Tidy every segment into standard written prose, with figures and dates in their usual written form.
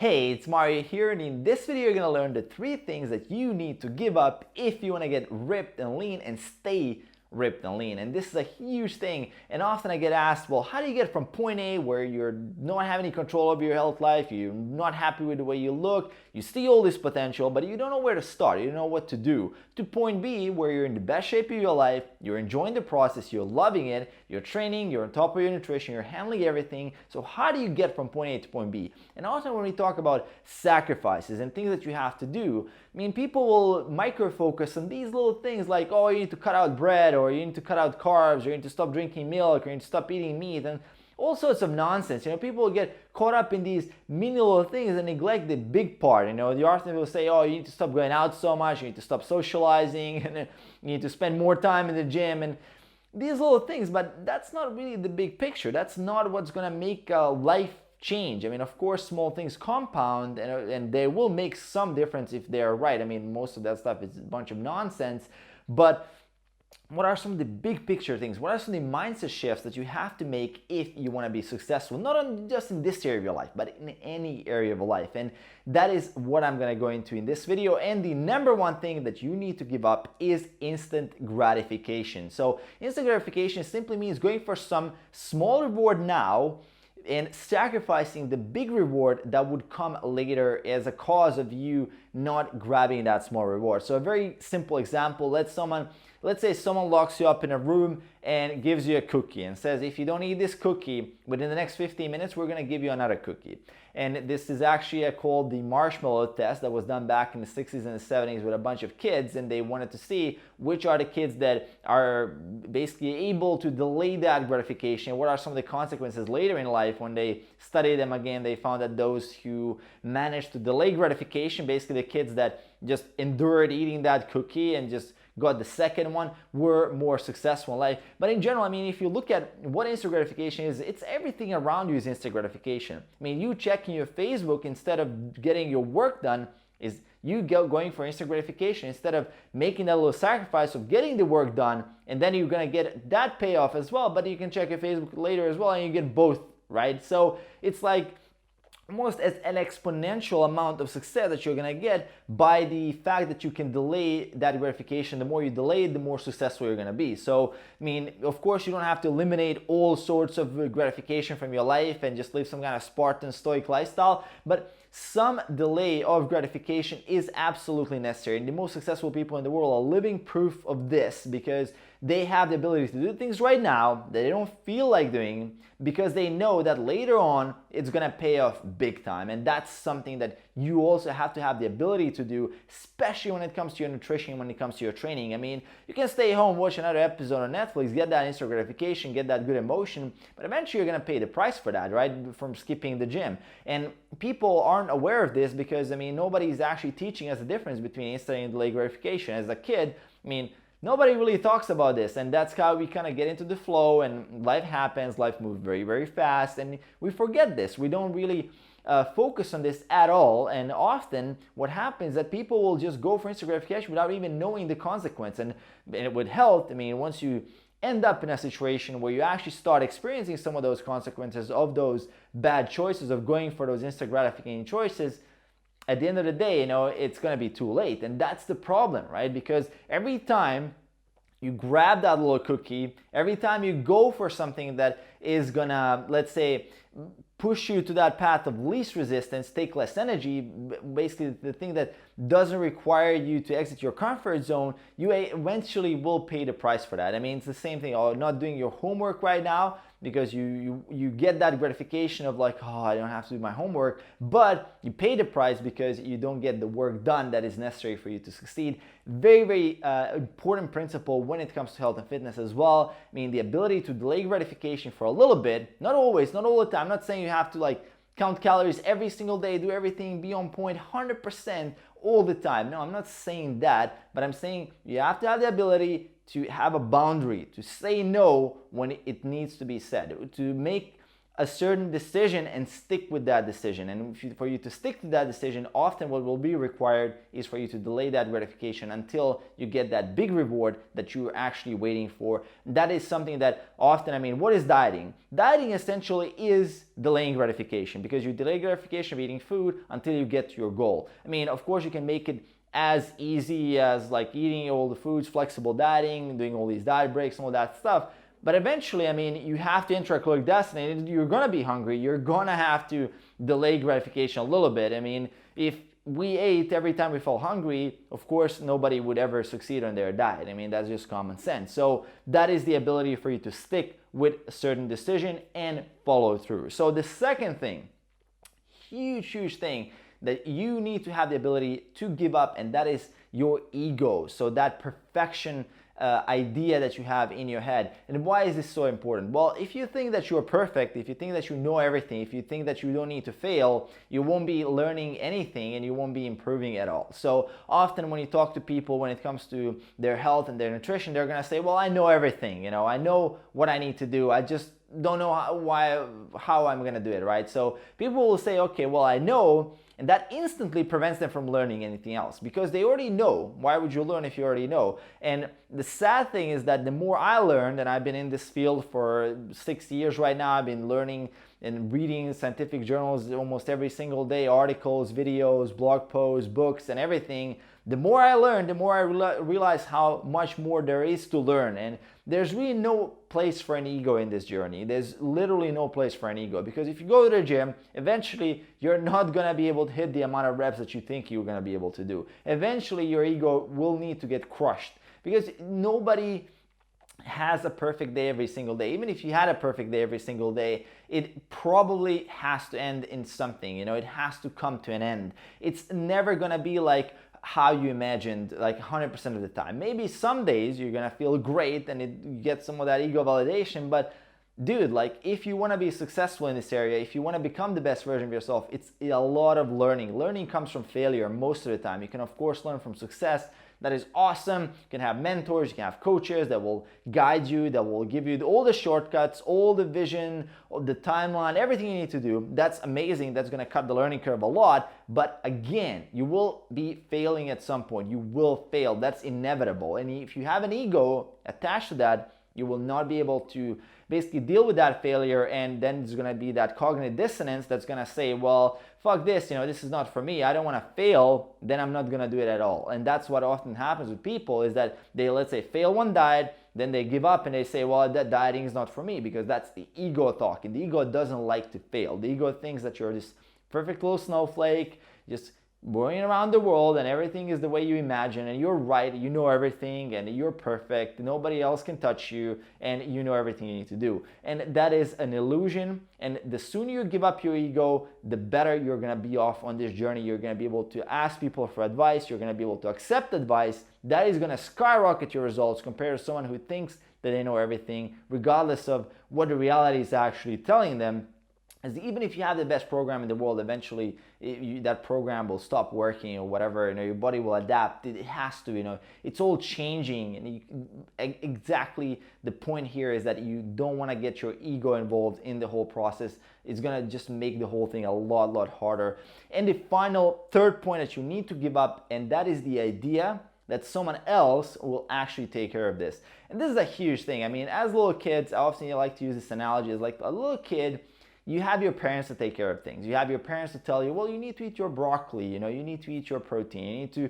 Hey, it's Mario here, and in this video you're gonna learn the 3 things that you need to give up if you wanna get ripped and lean and stay ripped and lean. And this is a huge thing, and often I get asked, well, how do you get from point A, where you're not having any control over your health life, you're not happy with the way you look, you see all this potential, but you don't know where to start, you don't know what to do, to point B, where you're in the best shape of your life, you're enjoying the process, you're loving it, you're training, you're on top of your nutrition, you're handling everything. So how do you get from point A to point B? And often when we talk about sacrifices and things that you have to do, I mean, people will micro focus on these little things like, oh, you need to cut out bread, or you need to cut out carbs, or you need to stop drinking milk, or you need to stop eating meat, and all sorts of nonsense. You know, people get caught up in these mini little things and neglect the big part. You know, the often will say, oh, you need to stop going out so much, you need to stop socializing, and then you need to spend more time in the gym, and these little things. But that's not really the big picture. That's not what's gonna make life change. I mean, of course, small things compound, and they will make some difference if they are right. I mean, most of that stuff is a bunch of nonsense, but what are some of the big picture things? What are some of the mindset shifts that you have to make if you want to be successful, not just in this area of your life, but in any area of life? And that is what I'm going to go into in this video. And the number one thing that you need to give up is instant gratification. So instant gratification simply means going for some small reward now and sacrificing the big reward that would come later as a cause of you not grabbing that small reward. So a very simple example, let's say someone locks you up in a room and gives you a cookie and says, if you don't eat this cookie within the next 15 minutes, we're gonna give you another cookie. And this is actually called the marshmallow test that was done back in the 60s and the 70s with a bunch of kids, and they wanted to see which are the kids that are basically able to delay that gratification. What are some of the consequences later in life? When they studied them again, they found that those who managed to delay gratification, basically the kids that just endured eating that cookie and just got the second one, were more successful in life. But in general, I mean, if you look at what instant gratification is, it's everything around you is instant gratification. I mean, you checking your Facebook instead of getting your work done is you going for instant gratification instead of making that little sacrifice of getting the work done, and then you're gonna get that payoff as well, but you can check your Facebook later as well and you get both, right? So it's like almost as an exponential amount of success that you're gonna get by the fact that you can delay that gratification. The more you delay it, the more successful you're gonna be. So, I mean, of course, you don't have to eliminate all sorts of gratification from your life and just live some kind of Spartan stoic lifestyle, but some delay of gratification is absolutely necessary. And the most successful people in the world are living proof of this, because they have the ability to do things right now that they don't feel like doing, because they know that later on it's gonna pay off big time. And that's something that you also have to have the ability to do, especially when it comes to your nutrition, when it comes to your training. I mean, you can stay home, watch another episode on Netflix, get that instant gratification, get that good emotion, but eventually you're gonna pay the price for that, right? From skipping the gym. And people aren't aware of this because, I mean, nobody's actually teaching us the difference between instant and delayed gratification. As a kid, I mean, nobody really talks about this, and that's how we kind of get into the flow, and life happens, life moves very, very fast, and we forget this. We don't really focus on this at all, and often what happens is that people will just go for instant gratification without even knowing the consequence. And with health, I mean, once you end up in a situation where you actually start experiencing some of those consequences of those bad choices, of going for those instant gratification choices, at the end of the day, you know, it's going to be too late. And that's the problem, right? Because every time you grab that little cookie, every time you go for something that is gonna, let's say, push you to that path of least resistance, take less energy, basically the thing that doesn't require you to exit your comfort zone, you eventually will pay the price for that. I mean, it's the same thing, or not doing your homework right now because you get that gratification of like, oh, I don't have to do my homework, but you pay the price because you don't get the work done that is necessary for you to succeed. Very, very important principle when it comes to health and fitness as well. I mean, the ability to delay gratification for a little bit, not always, not all the time. I'm not saying you have to like count calories every single day, do everything, be on point 100% all the time. No, I'm not saying that, but I'm saying you have to have the ability to have a boundary, to say no when it needs to be said, to make a certain decision and stick with that decision. And for you to stick to that decision, often what will be required is for you to delay that gratification until you get that big reward that you're actually waiting for. That is something that often, I mean, what is dieting? Dieting essentially is delaying gratification, because you delay gratification of eating food until you get to your goal. I mean, of course, you can make it as easy as like eating all the foods, flexible dieting, doing all these diet breaks and all that stuff. But eventually, I mean, you have to enter a caloric deficit. You're gonna be hungry. You're gonna have to delay gratification a little bit. I mean, if we ate every time we felt hungry, of course, nobody would ever succeed on their diet. I mean, that's just common sense. So that is the ability for you to stick with a certain decision and follow through. So the second thing, huge thing that you need to have the ability to give up, and that is your ego. So that perfection idea that you have in your head. And why is this so important? Well, if you think that you're perfect, if you think that you know everything, if you think that you don't need to fail, you won't be learning anything and you won't be improving at all. So often when you talk to people when it comes to their health and their nutrition, they're gonna say, well, I know everything, you know, I know what I need to do, I just don't know how I'm gonna do it, right? So people will say, okay, well, I know, and that instantly prevents them from learning anything else, because they already know. Why would you learn if you already know? And the sad thing is that the more I learned, and I've been in this field for 6 years right now, I've been learning and reading scientific journals almost every single day, articles, videos, blog posts, books, and everything. The more I learn, the more I realize how much more there is to learn. And there's really no place for an ego in this journey. There's literally no place for an ego, because if you go to the gym, eventually you're not going to be able to hit the amount of reps that you think you're going to be able to do. Eventually your ego will need to get crushed, because nobody has a perfect day every single day. Even if you had a perfect day every single day, it probably has to end in something, you know, it has to come to an end. It's never going to be like how you imagined, like 100% of the time. Maybe some days you're gonna feel great and you get some of that ego validation, but dude, like if you wanna be successful in this area, if you wanna become the best version of yourself, it's a lot of learning. Learning comes from failure most of the time. You can of course learn from success. That is awesome. You can have mentors, you can have coaches that will guide you, that will give you all the shortcuts, all the vision, the timeline, everything you need to do. That's amazing. That's going to cut the learning curve a lot. But again, you will be failing at some point. You will fail. That's inevitable. And if you have an ego attached to that, you will not be able to basically deal with that failure, and then there's going to be that cognitive dissonance that's going to say, well, fuck this, you know, this is not for me, I don't want to fail, then I'm not going to do it at all. And that's what often happens with people, is that they, let's say, fail one diet, then they give up and they say, well, that dieting is not for me, because that's the ego talking. The ego doesn't like to fail. The ego thinks that you're this perfect little snowflake, just going around the world and everything is the way you imagine, and you're right, you know everything, and you're perfect, nobody else can touch you, and you know everything you need to do. And that is an illusion, and the sooner you give up your ego, the better you're going to be off on this journey. You're going to be able to ask people for advice, you're going to be able to accept advice. That is going to skyrocket your results compared to someone who thinks that they know everything, regardless of what the reality is actually telling them. As even if you have the best program in the world, eventually that program will stop working or whatever. You know, your body will adapt. It has to. You know, it's all changing. And exactly the point here is that you don't want to get your ego involved in the whole process. It's gonna just make the whole thing a lot harder. And the final third point that you need to give up, and that is the idea that someone else will actually take care of this. And this is a huge thing. I mean, as little kids, I often like to use this analogy. It's like a little kid. You have your parents to take care of things. You have your parents to tell you, well, you need to eat your broccoli, you know, you need to eat your protein, you need to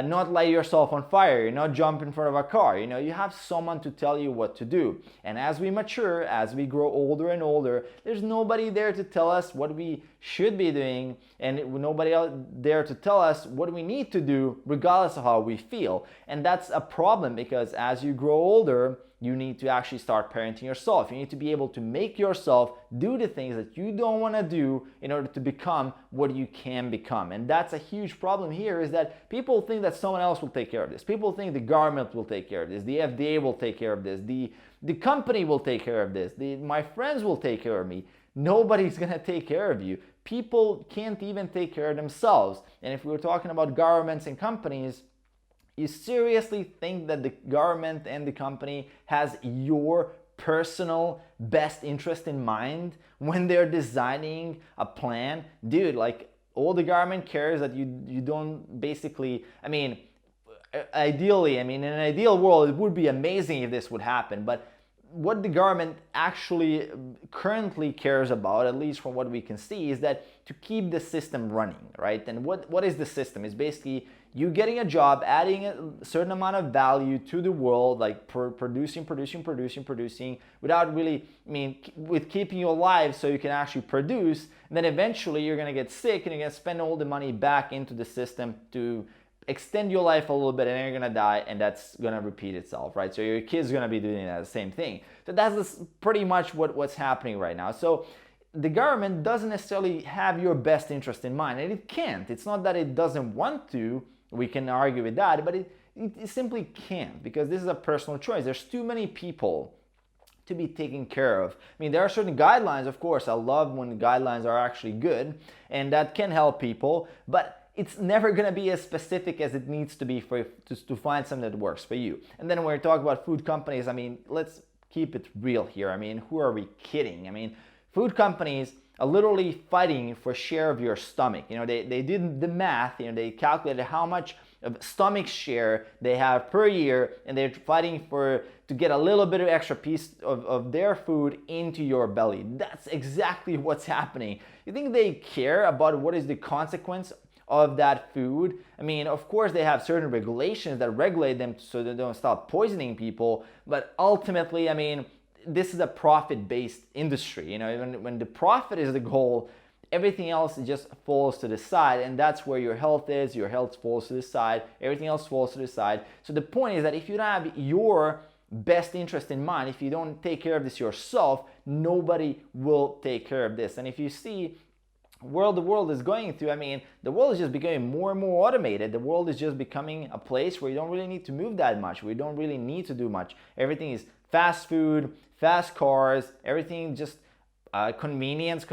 not light yourself on fire, you not jump in front of a car. You know, you have someone to tell you what to do. And as we mature, as we grow older and older, there's nobody there to tell us what we should be doing, and nobody else there to tell us what we need to do, regardless of how we feel. And that's a problem, because as you grow older, you need to actually start parenting yourself. You need to be able to make yourself do the things that you don't want to do in order to become what you can become. And that's a huge problem here, is that people think that someone else will take care of this. People think the government will take care of this, the FDA will take care of this, the company will take care of this, my friends will take care of me. Nobody's going to take care of you. People can't even take care of themselves. And if we were talking about governments and companies, you seriously think that the government and the company has your personal best interest in mind when they're designing a plan? Dude, like, all the government cares that you don't basically, I mean, ideally, I mean, in an ideal world, it would be amazing if this would happen, but what the government actually currently cares about, at least from what we can see, is that to keep the system running, right? And what is the system? It's basically you getting a job, adding a certain amount of value to the world, like producing, without really, I mean, with keeping you alive so you can actually produce. And then eventually you're gonna get sick and you're gonna spend all the money back into the system to extend your life a little bit, and then you're gonna die, and that's gonna repeat itself, right? So your kid's gonna be doing that, the same thing. So that's pretty much what's happening right now. So the government doesn't necessarily have your best interest in mind, and it can't. It's not that it doesn't want to, we can argue with that, but it simply can't, because this is a personal choice. There's too many people to be taken care of. I mean, there are certain guidelines, of course. I love when guidelines are actually good, and that can help people, but it's never going to be as specific as it needs to be to find something that works for you. And then when we talk about food companies, I mean, let's keep it real here. I mean, who are we kidding? I mean, food companies are literally fighting for share of your stomach. You know, they did the math, you know, they calculated how much of stomach share they have per year, and they're fighting to get a little bit of extra piece of their food into your belly. That's exactly what's happening. You think they care about what is the consequence of that food? I mean, of course they have certain regulations that regulate them so they don't stop poisoning people, but ultimately, I mean, this is a profit-based industry. You know, when the profit is the goal, everything else just falls to the side, and that's where your health is. Your health falls to the side, everything else falls to the side. So the point is that if you don't have your best interest in mind, if you don't take care of this yourself, nobody will take care of this. And if you see the world is going through, I mean, the world is just becoming more and more automated. The world is just becoming a place where you don't really need to move that much. We don't really need to do much. Everything is fast food, fast cars, everything just convenience.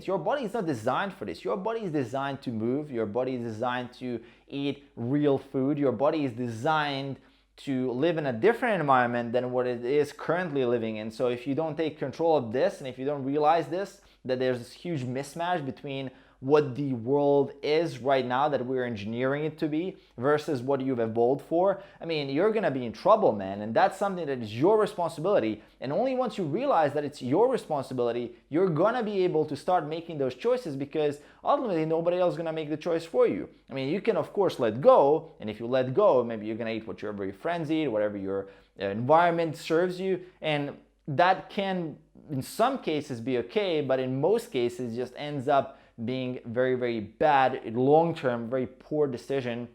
Your body is not designed for this. Your body is designed to move. Your body is designed to eat real food. Your body is designed to live in a different environment than what it is currently living in. So if you don't take control of this, and if you don't realize this, that there's this huge mismatch between what the world is right now that we're engineering it to be versus what you've evolved for, I mean, you're gonna be in trouble, man. And that's something that is your responsibility. And only once you realize that it's your responsibility, you're gonna be able to start making those choices, because ultimately nobody else is gonna make the choice for you. I mean, you can of course let go, and if you let go, maybe you're gonna eat whatever your friends eat, whatever your environment serves you, and that can in some cases be okay, but in most cases just ends up being very, very bad, long-term, very poor decision,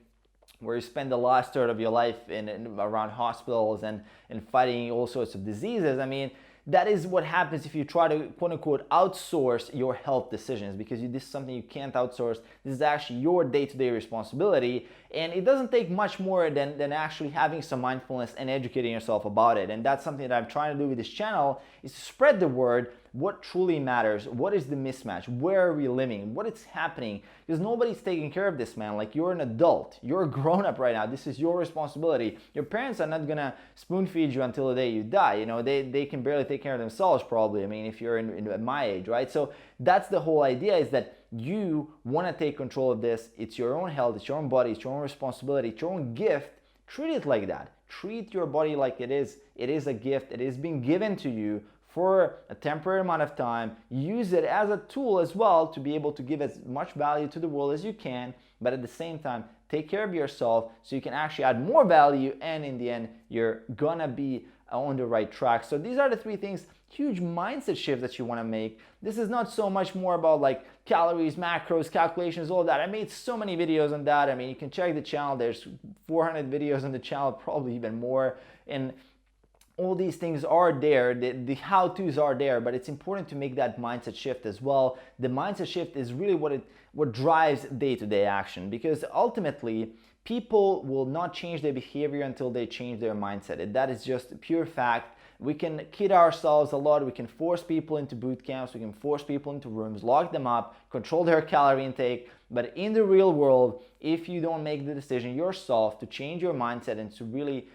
where you spend the last third of your life around hospitals and fighting all sorts of diseases. I mean, that is what happens if you try to, quote unquote, outsource your health decisions, because this is something you can't outsource. This is actually your day-to-day responsibility, and it doesn't take much more than actually having some mindfulness and educating yourself about it. And that's something that I'm trying to do with this channel, is to spread the word. What truly matters? What is the mismatch? Where are we living? What is happening? Because nobody's taking care of this, man. Like, you're an adult. You're a grown-up right now. This is your responsibility. Your parents are not gonna spoon feed you until the day you die. You know, they can barely take care of themselves, probably. I mean, if you're in my age, right? So that's the whole idea, is that you want to take control of this. It's your own health. It's your own body. It's your own responsibility. It's your own gift. Treat it like that. Treat your body like it is. It is a gift. It is being given to you for a temporary amount of time. Use it as a tool as well to be able to give as much value to the world as you can, but at the same time, take care of yourself so you can actually add more value, and in the end, you're gonna be on the right track. So these are the three things, huge mindset shift that you wanna make. This is not so much more about like calories, macros, calculations, all that. I made so many videos on that. I mean, you can check the channel. There's 400 videos on the channel, probably even more. And all these things are there, the how-tos are there, but it's important to make that mindset shift as well. The mindset shift is really what drives day-to-day action, because ultimately people will not change their behavior until they change their mindset. And that is just pure fact. We can kid ourselves a lot. We can force people into boot camps. We can force people into rooms, lock them up, control their calorie intake. But in the real world, if you don't make the decision yourself to change your mindset and to really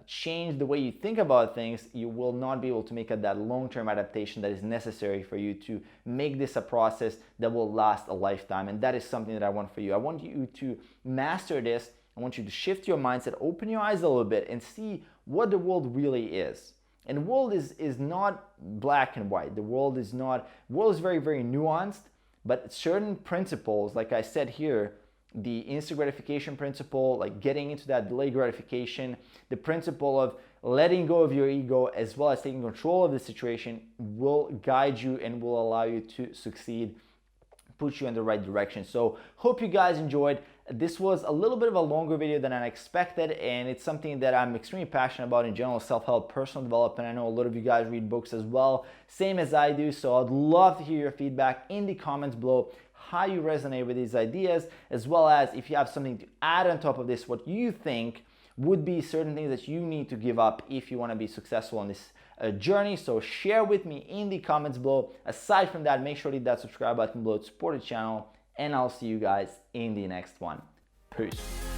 change the way you think about things, you will not be able to make that long-term adaptation that is necessary for you to make this a process that will last a lifetime. And that is something that I want for you. I want you to master this. I want you to shift your mindset, open your eyes a little bit, and see what the world really is. And the world is not black and white. The world is very, very nuanced, but certain principles, like I said here, the instant gratification principle, like getting into that delayed gratification, the principle of letting go of your ego, as well as taking control of the situation, will guide you and will allow you to succeed, put you in the right direction. So hope you guys enjoyed. This was a little bit of a longer video than I expected, and it's something that I'm extremely passionate about in general, self-help, personal development. I know a lot of you guys read books as well, same as I do, so I'd love to hear your feedback in the comments below, how you resonate with these ideas, as well as if you have something to add on top of this, what you think would be certain things that you need to give up if you want to be successful on this journey. So share with me in the comments below. Aside from that, make sure to hit that subscribe button below to support the channel, and I'll see you guys in the next one. Peace.